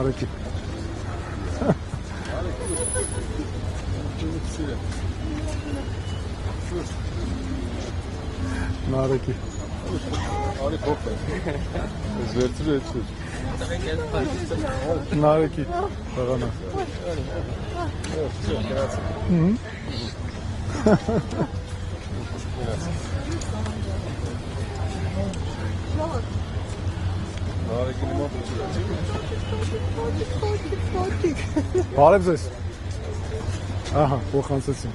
Nareki. Nareki. Nareki. Tağana. Բարև ձեզ։ Ահա, փոխանցեցին։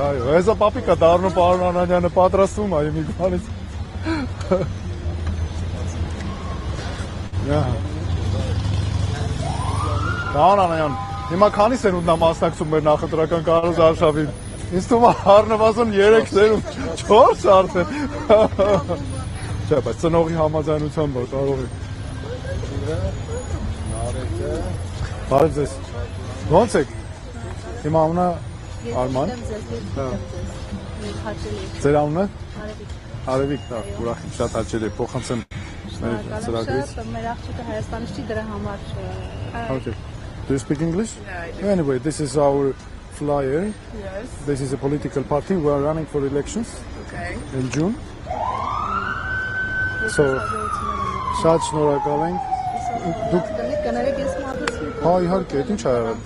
Այո, հեսա պապիկա դառնում պարոն Անանյանը պատրաստում է մի բանից։ Պարոն Անանյան, հիմա քանի սերունդն է մասնակցում մեր նախընտրական կառույցին։ Ինձ թվում է առնվազն 3 սերունդ, 4 արդեն։ Չէ, բայց ծնողի համաձայնությամբ կարող է։ Բարև ձեզ։ Ո՞նց եք։ Հիմա անունը Արման։ Ձեր անունը։ Արևիկ, դա ուրախ եմ, շատ հաճելի է, փոխանցեմ մեր ծրագրից։ Մեր աղջիկը Հայաստանից չի դրա համար։ Okay. Do you speak English? Yeah. Anyway, this is our flyer. Yes. This is a political party. We are running for elections in June. So, շատ շնորհակալ ենք։ Դուք կներեք ես մատուցվի։ Հա, իհարկե, ինչ ա եղել։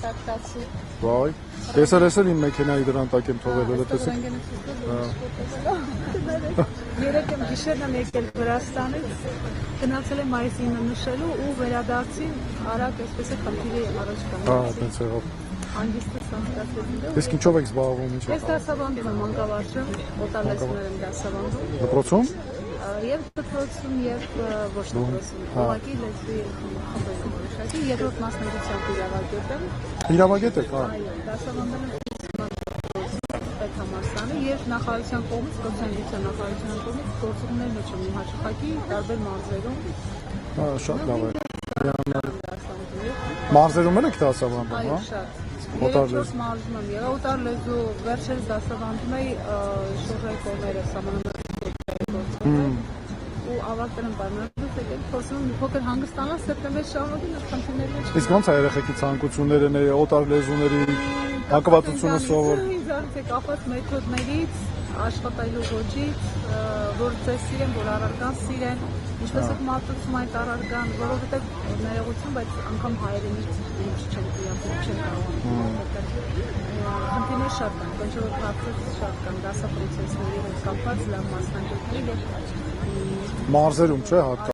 Վայ, ես էլ իմ մեքենայի դրան տակ եմ թողել, հələ տեսեք։ Երեք եմ գիշերն եմ եկել Վրաստանից, գնացել եմ մայիսի 9-ը նշելու ու վերադարձի արագ այսպես է խնդիրի առաջ կանգնել։ Հա, այդպես եղավ։ Հանգիստս անցկացրել։ Իսկ ինչով եք զբաղվում, ինչ։ Ես դասավանդում եմ մանկավարժում, օտարլեսներ եմ դասավանդում։ Դպրոցում։ Եվ դպրոցում եւ ոչ դպրոցում։ Ուղղակի լեզվի խմբերում որոշակի երկրորդ մասնագիտությամբ իրավագետ եմ։ Իրավագետ եք, հա։ Այո, դասավանդել եմ Համալսարանը եւ նախարարության կողմից, կոմերցիոն նախարարության կողմից գործողներ մեջ ունի հաշվարկի տարբեր մարզերում։ Հա, շատ լավ է։ Մարզերում եք դասավանդում, հա։ Այո, շատ։ Օտարլեզու մարզում եմ եղել, օտարլեզու վերջերս դասավանդում էի շորժայի կողմերը սահմանադրական ու ավարտել եմ պայմանագրով, եկել փորձում եմ մի փոքր հանգստանալ, սեպտեմբեր շարունակի նախընտրությունների մեջ։ Իսկ ո՞նց է երեխեքի ցանկությունները, օտարլեզուների հակվածությունը սովոր։ Ինձանից է կապված մեթոդներից, աշխատելու ոճից, որ ձեզ սիրեն, որ առարգան սիրեն, ինչպես եք մատուցում այդ առարգան, որովհետև ներողություն, բայց անգամ հայերենից ինչ չեն իրական չեն կարողանում։ Խնդիրներ շատ կան, ոչ որ հարցեր շատ կան, դասապրոցեսների հետ կապված լավ մասնագետների եւ Մարզերում չէ՞ հատկապես։